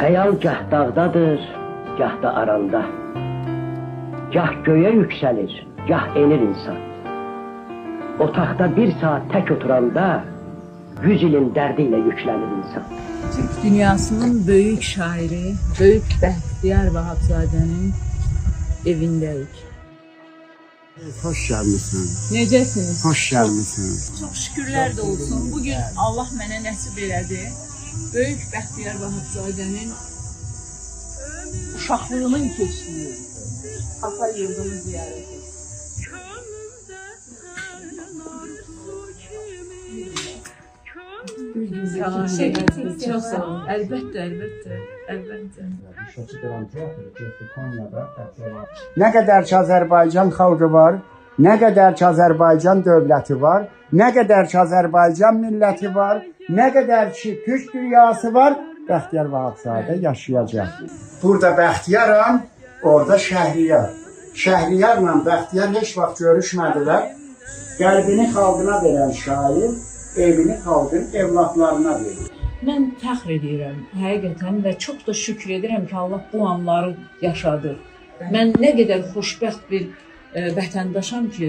Hayal gah dağdadır, gah da aranda. Gah göğe yükselir, gah enir insan. Otaqda bir saat tek oturanda 100 ilin derdiyle yüklenir insan. Türk dünyasının büyük şairi, büyük Bəxtiyar Vahabzadənin evindəyik. Hoş gelmişsin. Necəsiniz? Hoş gelmişsin. Çok şükürlər də olsun. Bugün Allah mənə nəsib elədi. Böyük Bəxtiyar Vahabzadənin uşaqlığının keçdiyi ata yurdunu ziyarət etdim. Çok sağ olun. Əlbəttə. Ne kadar ki Azerbaycan halkı var, ne kadar ki Azerbaycan devleti var, ne kadar ki Azerbaycan milleti var, ne kadar ki Türk dünyası var, Bəxtiyar Vahabzadə yaşayacak. Burada Bəxtiyaram, orada Şəhriyar. Şəhriyarla Bəxtiyar heç vaxt görüşmədilər. Qəlbini xalqına verən şair, evini xalqın evlatlarına verir. Mən fəxr edirəm həqiqətən və çox da şükür edirəm ki, Allah bu anları yaşadır. Mən nə qədər xoşbəxt bir vətəndaşam ki,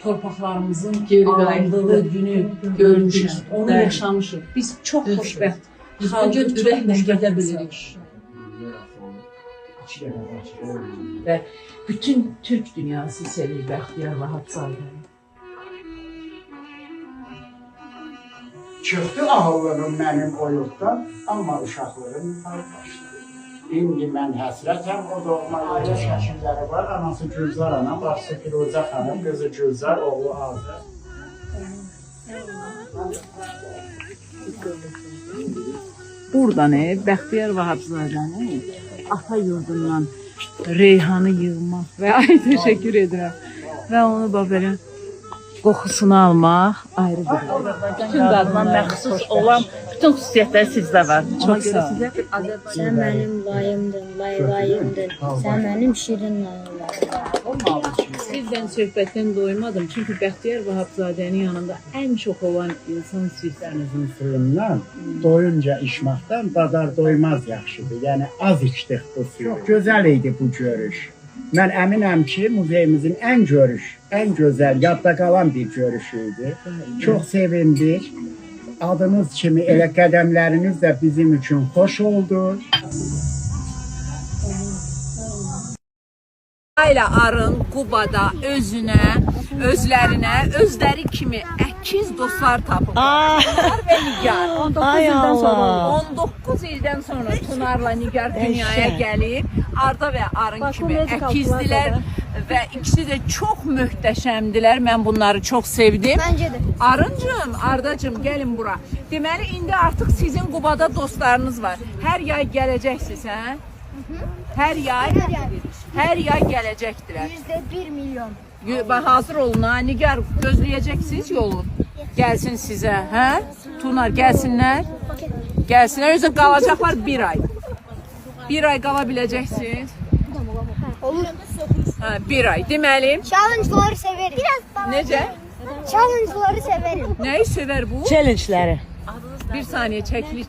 torpaqlarımızın alındığı günü görmüşük, onu yaşamışıq. Biz çox xoşbəxt xalqı ürəklə gedə bilirik. Və bütün Türk dünyası sevir Bəxtiyar Vahabzadəni. Çıxdı ahıllığım mənim o yurtdan, amma uşaqlığım başladı. İndi mən həsrətəm o doğma yerə şəkilləri var. Anası Gülzar ana, bacısı Firuzə xanım, qızı Gülzar, oğlu Azər. Buradan Bəxtiyar Vahabzadəni ata yurdundan reyhanı yığmaq və ay təşəkkür edirəm və onu belə qoxusunu almaq ayrı bir. Bütün dadına məxsus olan bütün xüsusiyyətlər sizdə var. Çox sağ olun. Sən mənim layımdın, layımdın. Sən mənim şirin layımlarım. Sizdən söhbətdən doymadım. Çünki Bəxtiyar Vahabzadənin yanında ən çox olan insan sizsiniz. Suyundan, doyunca içməkdən dadar doymaz yaxşıdır. Yəni az içdik bu suyu. Çox gözəl idi bu görüş. Mən əminəm ki, muzeyimizin ən gözəl, yadda qalan bir görüşü idi. Çox sevindik. Adınız kimi elə qədəmləriniz də bizim üçün xoş oldu. Ayla arın Qubada özlərinə, özləri kimi əkiz dostlar tapıblar. Tunar və Nigar. 19 ildən sonra Tunarla Nigar dünyaya gəlib. Arda və Arın kimi əkizdilər və ikisi də çox möhtəşəmdilər. Mən bunları çox sevdim. Məncə də. Arıncığım, Ardacığım gəlin bura. Deməli indi artıq sizin Qubada dostlarınız var. Hər yay gələcəksiniz, hə? Hər yay gələcəkdirlər. %1 milyon. Hazır olun ha, Nigar gözləyəcəksiniz yolu. Gəlsin sizə, hə? Tunar gəlsinlər. Gəlsinlər, özü qalacaqlar bir ay. Bir ay qala biləcəksiniz. Olur. Hə, bir ay. Deməli, Challenge'ları severim. necə? Challenge'ları severim. Nəyi sevər bu? Challenge'ləri. Bir saniyə çəkilir.